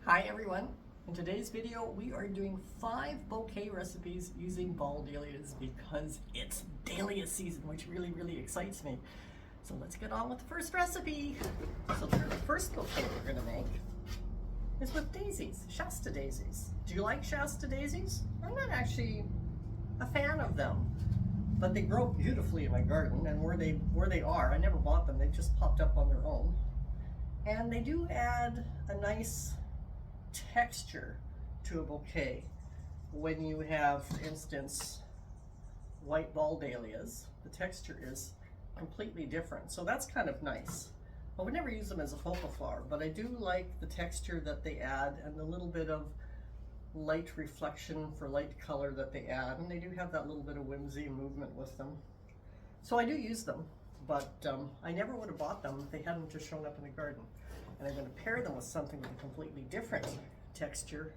Hi everyone. In today's video we are doing 5 bouquet recipes using Ball Dahlias because it's dahlia season, which really excites me. So let's get on with the first recipe. So the first bouquet we're going to make is with daisies, Shasta daisies. Do you like Shasta daisies? I'm not actually a fan of them, but they grow beautifully in my garden, and where they are, I never bought them, they just popped up on their own. And they do add a nice texture to a bouquet. When you have, for instance, white ball dahlias, the texture is completely different. So that's kind of nice. I would never use them as a focal flower, but I do like the texture that they add and the little bit of light reflection for light color that they add. And they do have that little bit of whimsy and movement with them. So I do use them, but I never would have bought them if they hadn't just shown up in the garden. And I'm going to pair them with something with a completely different texture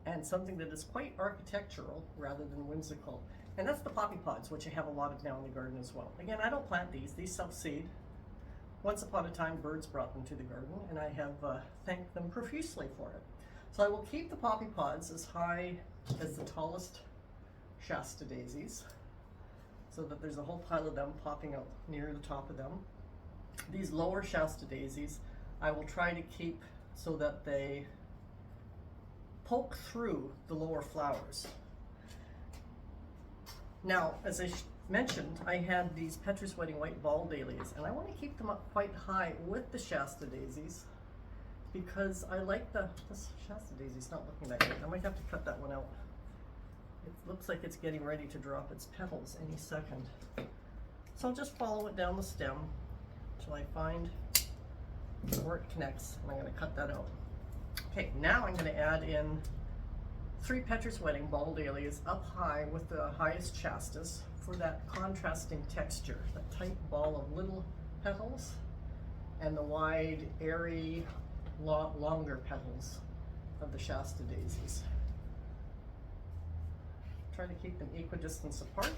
and something that is quite architectural rather than whimsical. And that's the poppy pods, which I have a lot of now in the garden as well. Again, I don't plant these self-seed. Once upon a time, birds brought them to the garden, and I have thanked them profusely for it. So I will keep the poppy pods as high as the tallest Shasta daisies, so that there's a whole pile of them popping out near the top of them. These lower Shasta daisies, I will try to keep so that they poke through the lower flowers. Now, as I mentioned, I had these Petrus Wedding white ball dahlias, and I want to keep them up quite high with the Shasta daisies because I like this Shasta daisy's not looking that good. I might have to cut that one out. It looks like it's getting ready to drop its petals any second. So I'll just follow it down the stem until I find where it connects, and I'm going to cut that out. Okay, now I'm going to add in 3 Petrus Wedding ball dahlias up high with the highest Shastas for that contrasting texture, that tight ball of little petals and the wide, airy, longer petals of the Shasta daisies. Try to keep them equidistant apart.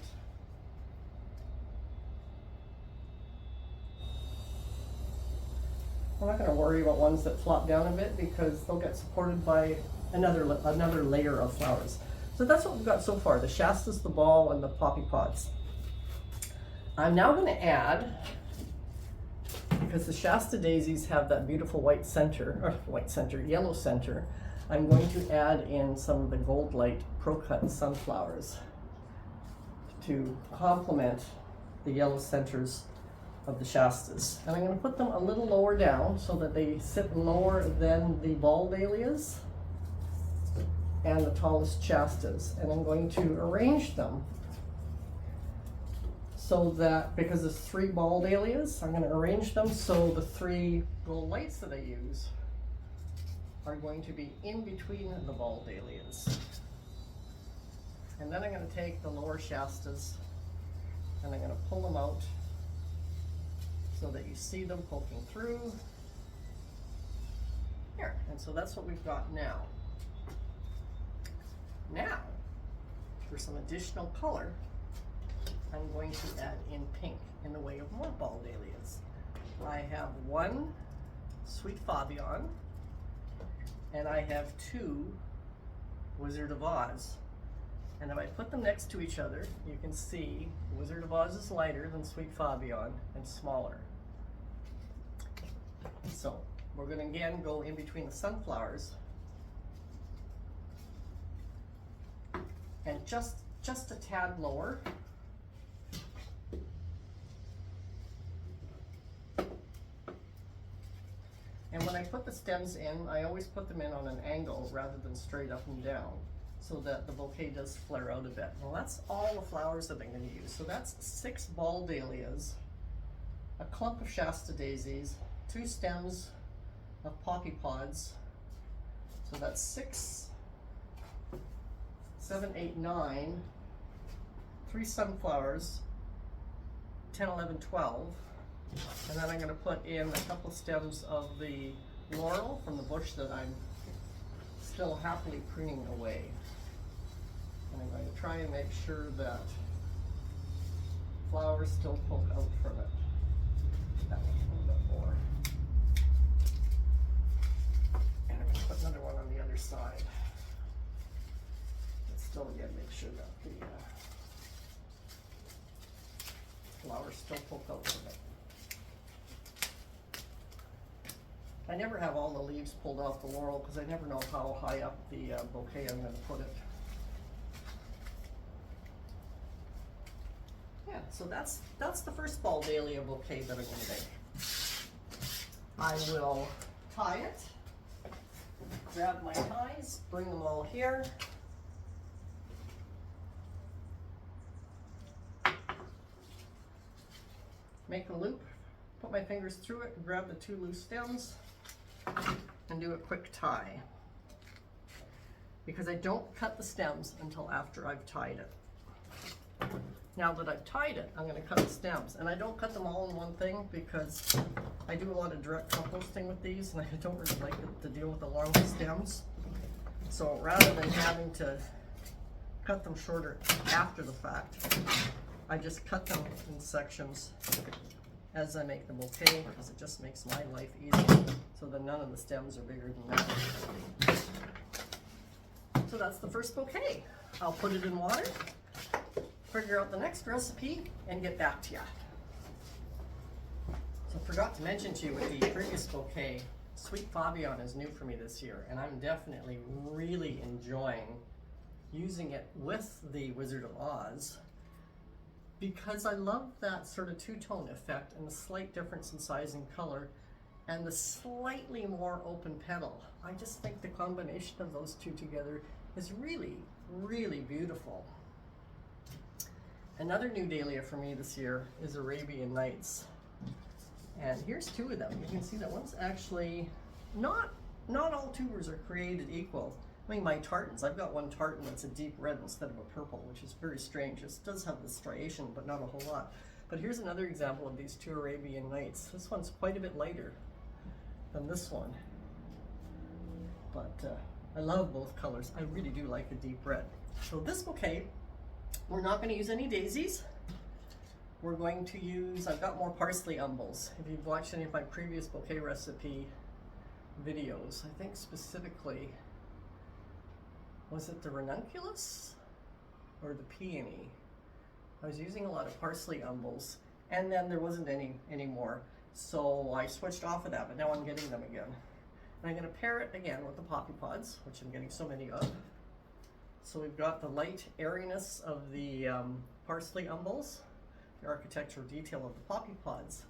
I'm not going to worry about ones that flop down a bit because they'll get supported by another layer of flowers. So that's what we've got so far, the Shastas, the ball, and the poppy pods. I'm now going to add, because the Shasta daisies have that beautiful yellow center, I'm going to add in some of the Gold Light Pro-Cut sunflowers to complement the yellow centers of the Shastas. And I'm going to put them a little lower down so that they sit lower than the ball dahlias and the tallest Shastas. And I'm going to arrange them so that, because there's 3 ball dahlias, I'm going to arrange them so the 3 gold lights that I use are going to be in between the ball dahlias. And then I'm going to take the lower Shastas and I'm going to pull them out so that you see them poking through here. And so that's what we've got now. Now, for some additional color, I'm going to add in pink in the way of more ball dahlias. I have 1 Sweet Fabian, and I have 2 Wizard of Oz. And if I put them next to each other, you can see Wizard of Oz is lighter than Sweet Fabian and smaller. So we're going to again go in between the sunflowers and just a tad lower. And when I put the stems in, I always put them in on an angle rather than straight up and down, so that the bouquet does flare out a bit. Well, that's all the flowers that I'm going to use. So that's 6 ball dahlias, a clump of Shasta daisies, 2 stems of poppy pods. So that's 6, 7, 8, 9, 3 sunflowers, 10, 11, 12. And then I'm going to put in a couple stems of the laurel from the bush that I'm still happily pruning away. And I'm going to try and make sure that flowers still poke out from it. That one a little bit more. And I'm going to put So again, make sure that the flowers still poke out a bit. I never have all the leaves pulled off the laurel because I never know how high up the bouquet I'm going to put it. Yeah, so that's the first Ball Dahlia bouquet that I'm going to make. I will tie it, grab my ties, bring them all here. Make a loop, put my fingers through it, and grab the two loose stems, and do a quick tie. Because I don't cut the stems until after I've tied it. Now that I've tied it, I'm going to cut the stems. And I don't cut them all in one thing because I do a lot of direct composting with these and I don't really like it to deal with the long stems. So rather than having to cut them shorter after the fact, I just cut them in sections as I make the bouquet because it just makes my life easier so that none of the stems are bigger than that. So that's the first bouquet. I'll put it in water, figure out the next recipe, and get back to you. So I forgot to mention to you with the previous bouquet, Sweet Fabian is new for me this year, and I'm definitely really enjoying using it with the Wizard of Oz because I love that sort of two-tone effect and the slight difference in size and color and the slightly more open petal. I just think the combination of those two together is really, really beautiful. Another new dahlia for me this year is Arabian Nights. And here's two of them. You can see that one's actually not all tubers are created equal. I mean, my tartans, I've got one tartan that's a deep red instead of a purple, which is very strange. This does have the striation, but not a whole lot. But here's another example of these two Arabian Nights. This one's quite a bit lighter than this one. But I love both colors. I really do like the deep red. So this bouquet, we're not going to use any daisies. We're going to use, I've got more parsley umbels. If you've watched any of my previous bouquet recipe videos, I think specifically, was it the ranunculus or the peony? I was using a lot of parsley umbels and then there wasn't any anymore. So I switched off of that, but now I'm getting them again. And I'm going to pair it again with the poppy pods, which I'm getting so many of. So we've got the light airiness of the parsley umbels, the architectural detail of the poppy pods.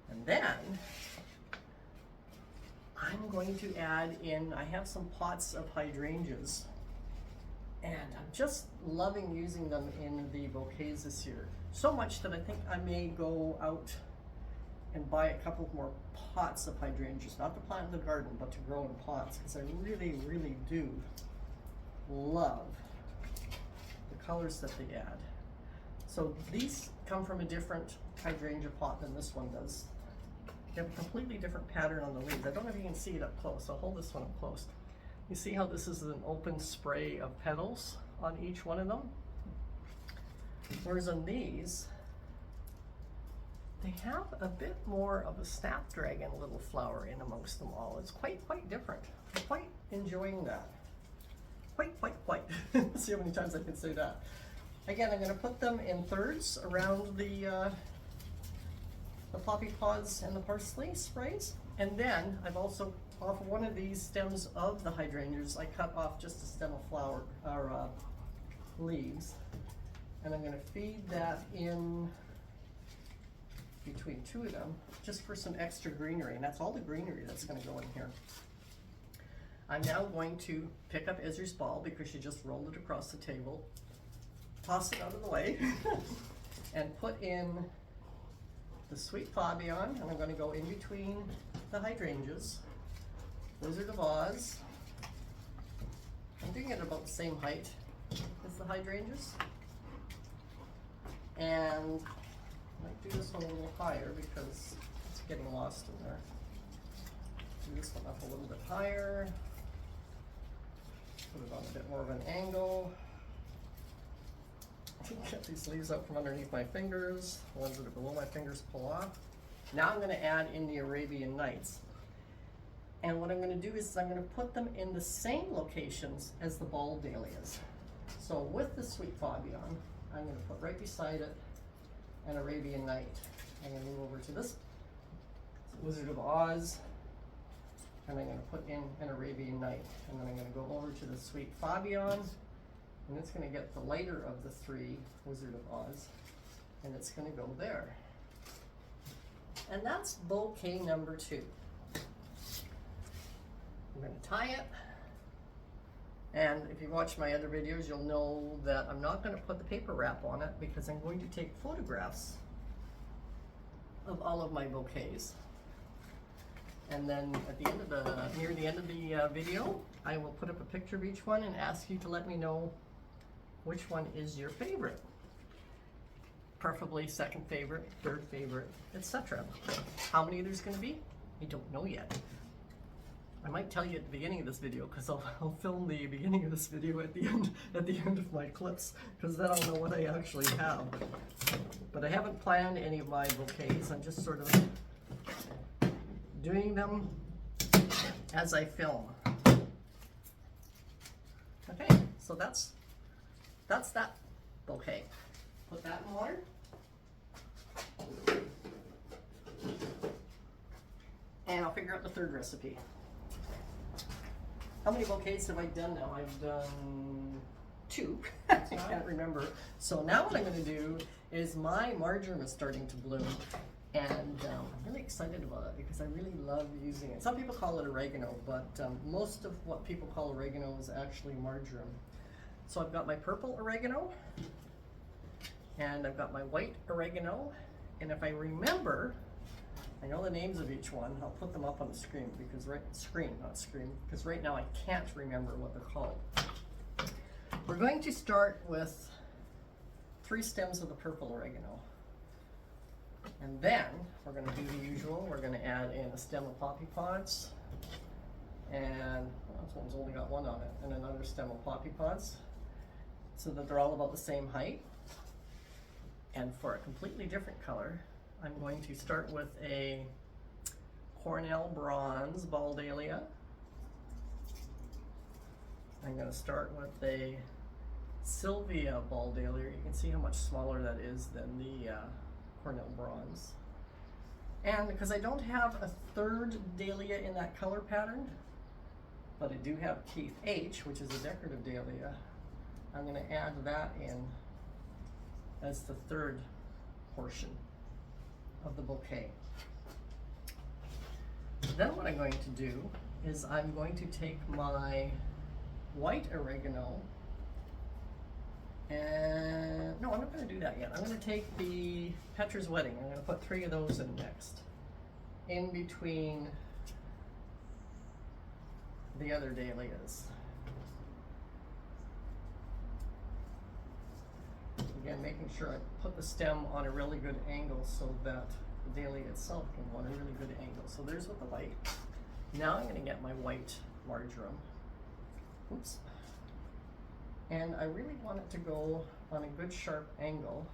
And then I'm going to add in, I have some pots of hydrangeas. And I'm just loving using them in the bouquets this year. So much that I think I may go out and buy a couple more pots of hydrangeas, not to plant in the garden, but to grow in pots, because I really, really do love the colors that they add. So these come from a different hydrangea pot than this one does. They have a completely different pattern on the leaves. I don't know if you can see it up close. I'll hold this one up close. You see how this is an open spray of petals on each one of them? Whereas on these, they have a bit more of a snapdragon little flower in amongst them all. It's quite different. I'm quite enjoying that. Quite. Let's see how many times I can say that. Again, I'm going to put them in thirds around the poppy pods and the parsley sprays. And then I've also, off one of these stems of the hydrangeas, I cut off just a stem of flower or leaves. And I'm going to feed that in between two of them just for some extra greenery. And that's all the greenery that's going to go in here. I'm now going to pick up Ezra's ball because she just rolled it across the table, toss it out of the way, and put in the Sweet Fabian, and I'm going to go in between the hydrangeas, Wizard of Oz. I'm doing it about the same height as the hydrangeas. And I might do this one a little higher because it's getting lost in there. Do this one up a little bit higher. Put it on a bit more of an angle. Get these leaves out from underneath my fingers. The ones that are below my fingers pull off. Now I'm going to add in the Arabian Nights. And what I'm going to do is I'm going to put them in the same locations as the Ball Dahlias. So with the Sweet Fabian, I'm going to put right beside it an Arabian Night. I'm going to move over to this Wizard of Oz, and I'm going to put in an Arabian Night. And then I'm going to go over to the Sweet Fabian, and it's going to get the lighter of the three Wizard of Oz, and it's going to go there. And that's bouquet number 2. I'm going to tie it. And if you watch my other videos, you'll know that I'm not going to put the paper wrap on it because I'm going to take photographs of all of my bouquets. And then at the end of near the end of the video, I will put up a picture of each one and ask you to let me know which one is your favorite. Preferably second favorite, third favorite, etc. How many there's going to be? I don't know yet. I might tell you at the beginning of this video because I'll film the beginning of this video at the end of my clips, because then I'll know what I actually have. But I haven't planned any of my bouquets. I'm just sort of doing them as I film. Okay, so that's that bouquet. Put that in water. And I'll figure out the third recipe. How many bouquets have I done now? I've done 2. I can't remember. So now what I'm going to do is my marjoram is starting to bloom, and I'm really excited about it because I really love using it. Some people call it oregano, but most of what people call oregano is actually marjoram. So I've got my purple oregano, and I've got my white oregano, and if I remember, I know the names of each one. I'll put them up on the screen because because right now I can't remember what they're called. We're going to start with 3 stems of the purple oregano. And then we're going to do the usual. We're going to add in a stem of poppy pods, and this one's only got 1 on it, and another stem of poppy pods, so that they're all about the same height. And for a completely different color, I'm going to start with a Cornell Bronze Ball Dahlia. I'm going to start with a Sylvia Ball Dahlia. You can see how much smaller that is than the Cornell Bronze. And because I don't have a third dahlia in that color pattern, but I do have Keith H, which is a decorative dahlia, I'm going to add that in as the third portion of the bouquet. Then what I'm going to do is I'm going to take my white oregano, and no, I'm not going to do that yet. I'm going to take the Petra's Wedding. I'm going to put 3 of those in next, in between the other dahlias. Again, making sure I put the stem on a really good angle so that the dahlia itself can go on a really good angle. So there's with the white. Now I'm going to get my white marjoram. Oops. And I really want it to go on a good sharp angle.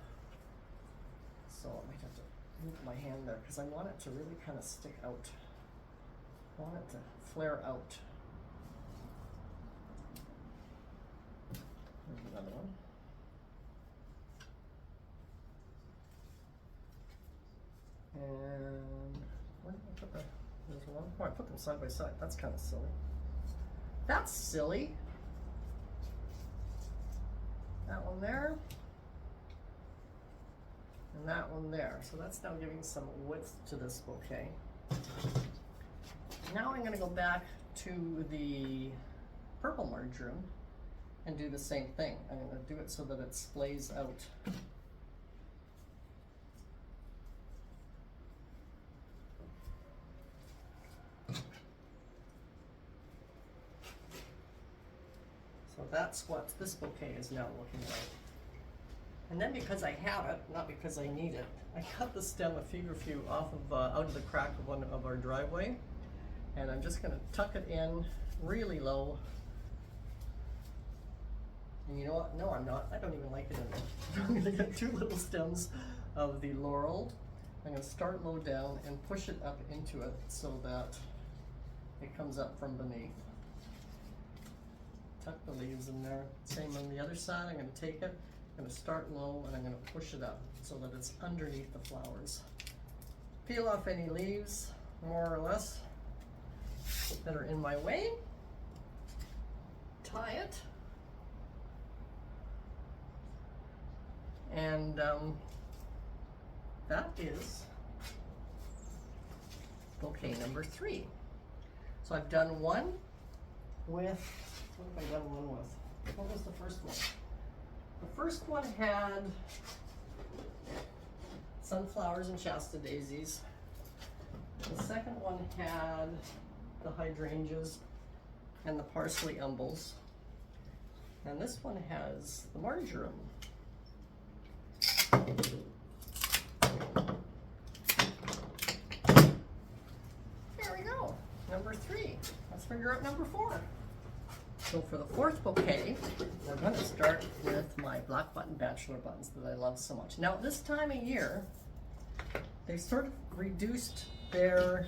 So I might have to move my hand there because I want it to really kind of stick out. I want it to flare out. There's another one. And where did I put the, there's one. Oh, I put them side by side. That's kind of silly. That's silly. That one there. And that one there. So that's now giving some width to this bouquet. Now I'm going to go back to the purple marjoram and do the same thing. I'm going to do it so that it splays out. So that's what this bouquet is now looking like. And then because I have it, not because I need it, I cut the stem a few off of out of the crack of one of our driveway, and I'm just going to tuck it in really low. And you know what? No, I'm not. I don't even like it anymore. I'm going to get 2 little stems of the laurel. I'm going to start low down and push it up into it so that it comes up from beneath. tuck the leaves in there. Same on the other side. I'm going to take it, I'm going to start low, and I'm going to push it up so that it's underneath the flowers. Peel off any leaves, more or less, that are in my way. Tie it. And that is bouquet number 3. So I've done one with, what have I done one with? What was the first one? The first one had sunflowers and Shasta daisies. The second one had the hydrangeas and the parsley umbels. And this one has the marjoram. There we go, number 3. Let's figure out number 4. So for the 4th bouquet, we're going to start with my black button bachelor buttons that I love so much. Now this time of year, they've sort of reduced their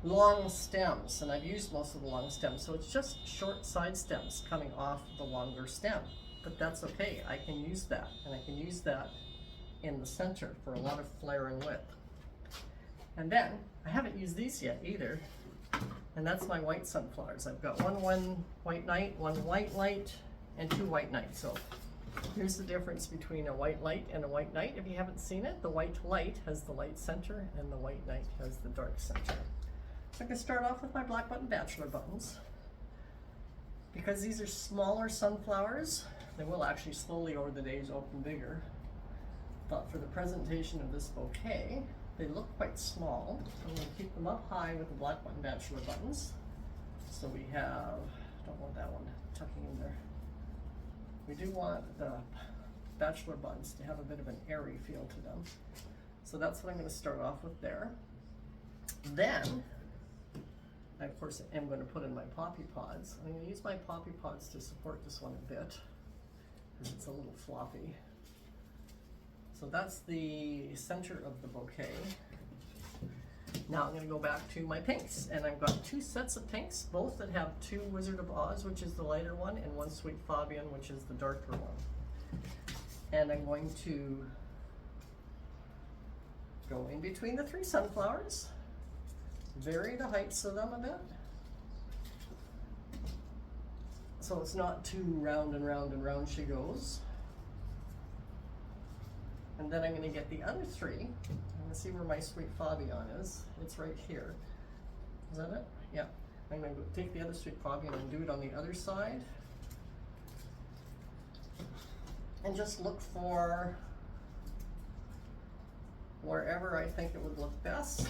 long stems, and I've used most of the long stems, so it's just short side stems coming off the longer stem. But that's okay, I can use that, and I can use that in the center for a lot of flare and width. And then, I haven't used these yet either, and that's my white sunflowers. I've got one white knight, one white light, and 2 white knights. So here's the difference between a white light and a white knight. If you haven't seen it, the white light has the light center, and the white knight has the dark center. So I'm going to start off with my black button bachelor buttons. Because these are smaller sunflowers, they will actually slowly over the days open bigger. But for the presentation of this bouquet, they look quite small. So I'm going to keep them up high with the black button bachelor buttons. So we have, don't want that one tucking in there. We do want the bachelor buttons to have a bit of an airy feel to them. So that's what I'm going to start off with there. Then, I of course am going to put in my poppy pods. I'm going to use my poppy pods to support this one a bit, because it's a little floppy. So that's the center of the bouquet. Now I'm going to go back to my pinks, and I've got 2 sets of pinks, both that have 2 Wizard of Oz, which is the lighter one, and 1 Sweet Fabian, which is the darker one. And I'm going to go in between the 3 sunflowers, vary the heights of them a bit, so it's not too round and round and round she goes. And then I'm going to get the other 3. I'm going to see where my Sweet Fabian is. It's right here. Is that it? Yeah. I'm going to take the other Sweet Fabian and do it on the other side. And just look for wherever I think it would look best.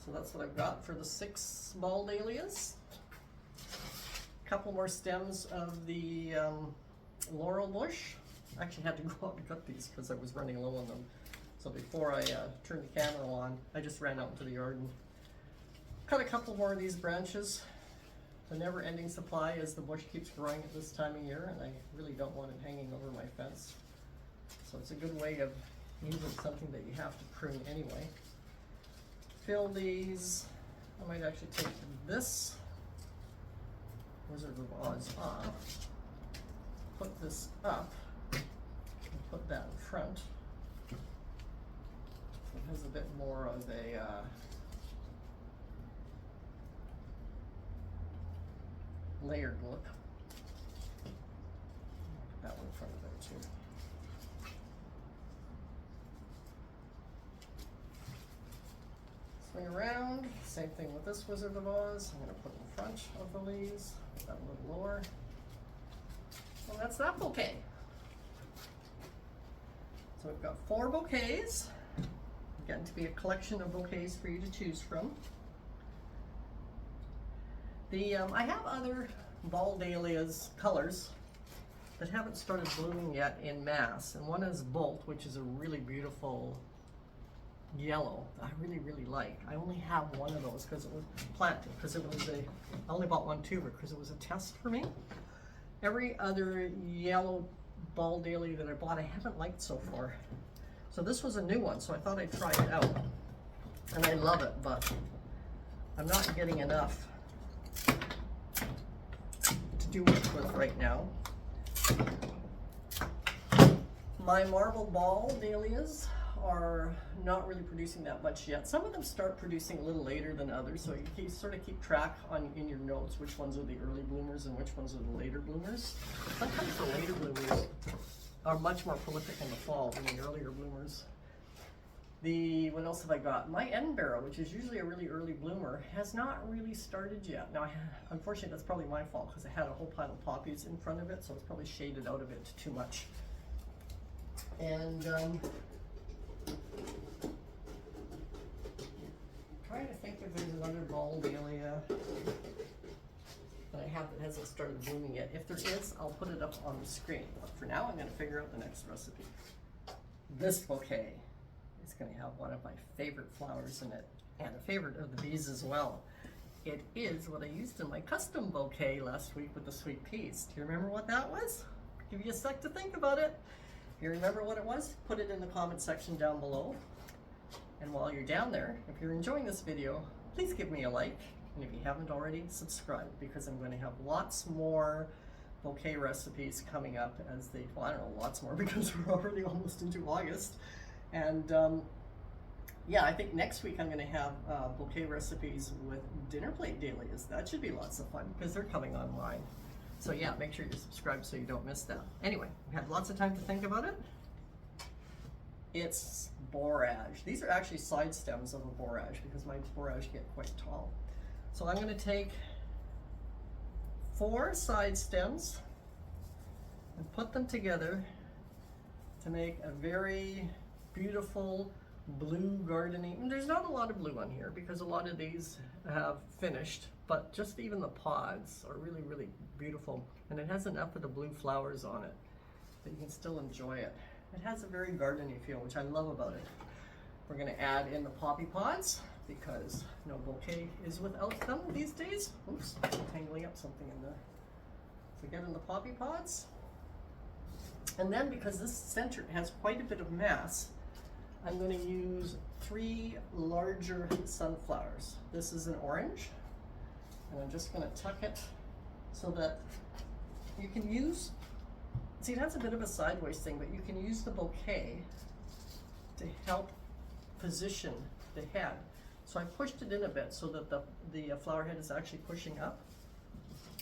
So that's what I've got for the 6 Ball Dahlias. A couple more stems of the laurel bush. I actually had to go out and cut these because I was running low on them. So before I turned the camera on, I just ran out into the yard and cut a couple more of these branches. The never-ending supply as the bush keeps growing at this time of year, and I really don't want it hanging over my fence. So it's a good way of using something that you have to prune anyway. Fill these. I might actually take this Wizard of Oz off, put this up, and put that in front. So it has a bit more of a layered look. Put that one in front of there too. Swing around, same thing with this Wizard of Oz. I'm going to put in front of the leaves, put that a little lower. And that's that bouquet. So we've got 4 bouquets. Getting to be a collection of bouquets for you to choose from. I have other Ball Dahlias colors that haven't started blooming yet in mass, and one is Bolt, which is a really beautiful yellow that I really, really like. I only have one of those because it was planted, because it was I only bought 1 tuber because it was a test for me. Every other yellow Ball Dahlia that I bought I haven't liked so far. So this was a new one, so I thought I'd try it out. And I love it, but I'm not getting enough to do much with right now. My marble ball dahlias are not really producing that much yet. Some of them start producing a little later than others, so you sort of keep track in your notes which ones are the early bloomers and which ones are the later bloomers. Sometimes the later bloomers are much more prolific in the fall than the earlier bloomers. What else have I got? My Edinburgh, which is usually a really early bloomer, has not really started yet. Now, unfortunately, that's probably my fault because I had a whole pile of poppies in front of it, so it's probably shaded out of it too much. And trying to think if there's another Ball Dahlia that I have that hasn't started blooming yet. If there is, I'll put it up on the screen. But for now, I'm going to figure out the next recipe. This bouquet is going to have one of my favorite flowers in it, and a favorite of the bees as well. It is what I used in my custom bouquet last week with the sweet peas. Do you remember what that was? Give you a sec to think about it. If you remember what it was, put it in the comment section down below. And while you're down there, if you're enjoying this video, please give me a like. And if you haven't already, subscribe, because I'm going to have lots more bouquet recipes coming up as they, well, I don't know, lots more because we're already almost into August. And yeah, I think next week I'm going to have bouquet recipes with dinner plate dahlias. That should be lots of fun because they're coming online. So yeah, make sure you subscribe so you don't miss that. Anyway, we had lots of time to think about it. It's borage. These are actually side stems of a borage because my borage get quite tall. So I'm going to take 4 side stems and put them together to make a very beautiful blue gardening. And there's not a lot of blue on here because a lot of these have finished, but just even the pods are really, really beautiful. And it has enough of the blue flowers on it that you can still enjoy it. It has a very garden-y feel, which I love about it. We're going to add in the poppy pods because no bouquet is without them these days. Oops, I'm tangling up something in there. So get in the poppy pods. And then because this center has quite a bit of mass, I'm going to use 3 larger sunflowers. This is an orange, and I'm just going to tuck it so that you can use, see, it has a bit of a sideways thing, but you can use the bouquet to help position the head. So I pushed it in a bit so that the flower head is actually pushing up.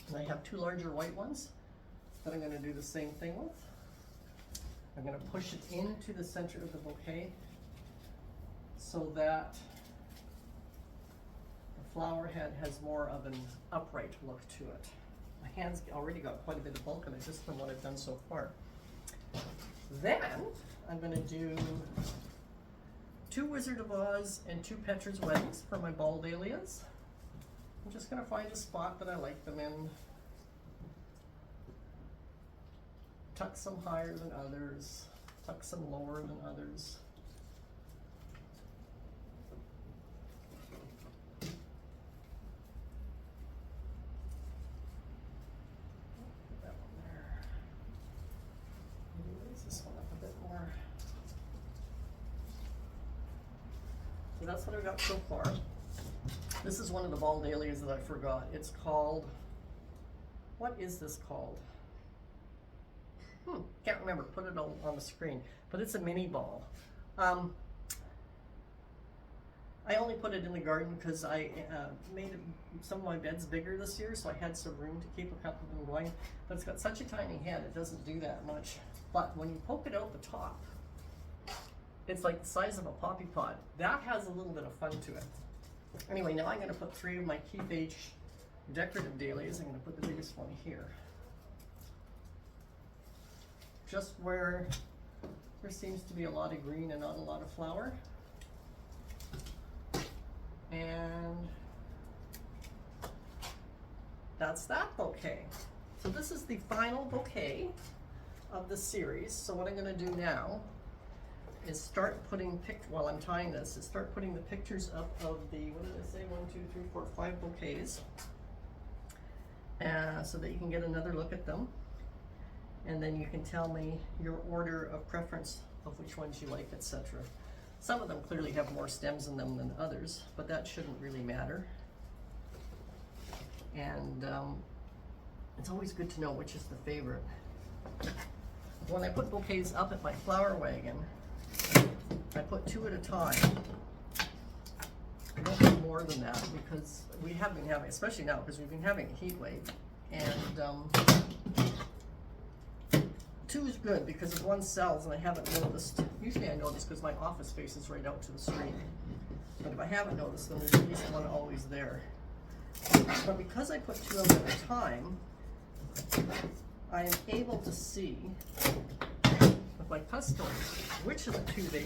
And I have 2 larger white ones that I'm going to do the same thing with. I'm going to push it into the center of the bouquet so that the flower head has more of an upright look to it. My hand's already got quite a bit of bulk in it just from what I've done so far. Then I'm going to do 2 Wizard of Oz and 2 Petra's Weddings for my Ball Dahlias. I'm just going to find a spot that I like them in. Tuck some higher than others, tuck some lower than others. Put that one there. Maybe raise this one up a bit more. So that's what I've got so far. This is one of the Ball Dahlias that I forgot. It's called, what is this called? Can't remember, put it on the screen, but it's a mini ball. I only put it in the garden because I made some of my beds bigger this year, so I had some room to keep a couple of them going. But it's got such a tiny head, it doesn't do that much. But when you poke it out the top, it's like the size of a poppy pod. That has a little bit of fun to it. Anyway, now I'm going to put 3 of my Keith H decorative dahlias. I'm going to put the biggest one here. Just where there seems to be a lot of green and not a lot of flower. And that's that bouquet. So this is the final bouquet of the series. So what I'm going to do now is start putting, while I'm tying this, is start putting the pictures up of the, what did I say, 1, 2, 3, 4, 5 bouquets, so that you can get another look at them. And then you can tell me your order of preference of which ones you like, etc. Some of them clearly have more stems in them than others, but that shouldn't really matter. And it's always good to know which is the favorite. When I put bouquets up at my flower wagon, I put 2 at a time. I don't do more than that because we have been having, especially now because we've been having a heat wave, and 2 is good because if one sells and I haven't noticed, usually I notice because my office faces right out to the street, but if I haven't noticed, then there's at least one always there. But because I put 2 out at a time, I am able to see with my customers which of the 2 the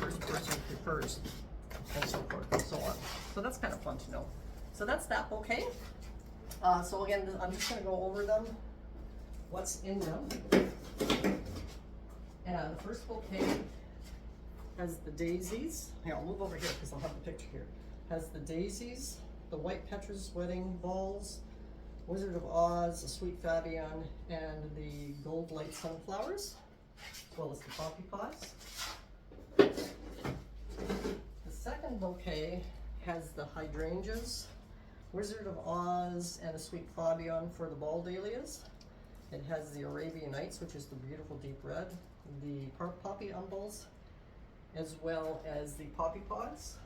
first person prefers, and so forth and so on. So that's kind of fun to know. So that's that bouquet. So again, I'm just going to go over them, what's in them. And the first bouquet has the daisies. Here, I'll move over here because I'll have the picture here. Has the daisies, the white Petra's wedding balls, Wizard of Oz, the sweet Fabian, and the gold light sunflowers, as well as the poppy pods. The second bouquet has the hydrangeas, Wizard of Oz, and a sweet Fabian for the Ball Dahlias. It has the Arabian Nights, which is the beautiful deep red, the poppy umbels, as well as the poppy pods.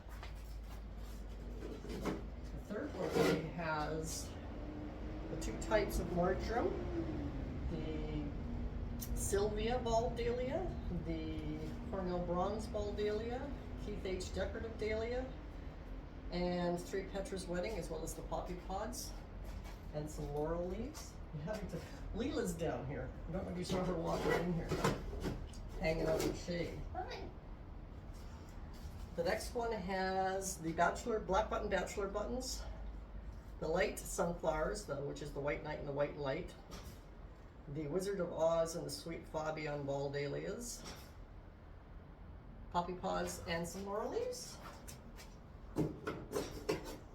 The third bouquet has the 2 types of marjoram, the Sylvia Ball Dahlia, the Cornell Bronze Ball Dahlia, Keith H. Decorative Dahlia, and 3 Petra's Wedding, as well as the poppy pods, and some laurel leaves. Leela's down here. I don't know if you saw her walking in here, hanging out in the shade. Hi. The next one has the black button bachelor buttons, the light sunflowers, which is the white knight and the white light, the Wizard of Oz and the sweet Fabian Ball Dahlias, poppy pods, and some laurel leaves.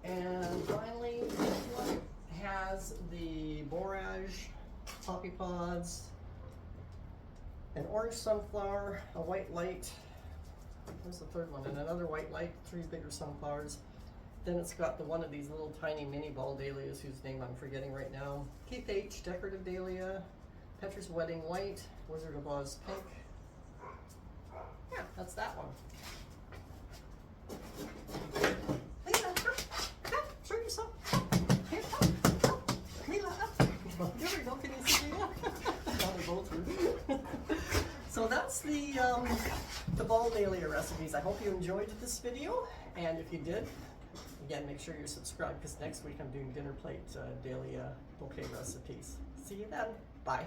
And finally, this one has the borage, poppy pods, an orange sunflower, a white light, where's the third one, and another white light, 3 bigger sunflowers. Then it's got one of these little tiny mini Ball Dahlias whose name I'm forgetting right now. Keith H. Decorative Dahlia, Petra's Wedding White, Wizard of Oz Pink. Yeah, that's that one. Show yourself. Here, come. Leela, up. There we go. Can you see me? Now they're both through. So that's the Ball Dahlia recipes. I hope you enjoyed this video, and if you did, again, make sure you're subscribed because next week I'm doing dinner plate Dahlia bouquet recipes. See you then. Bye.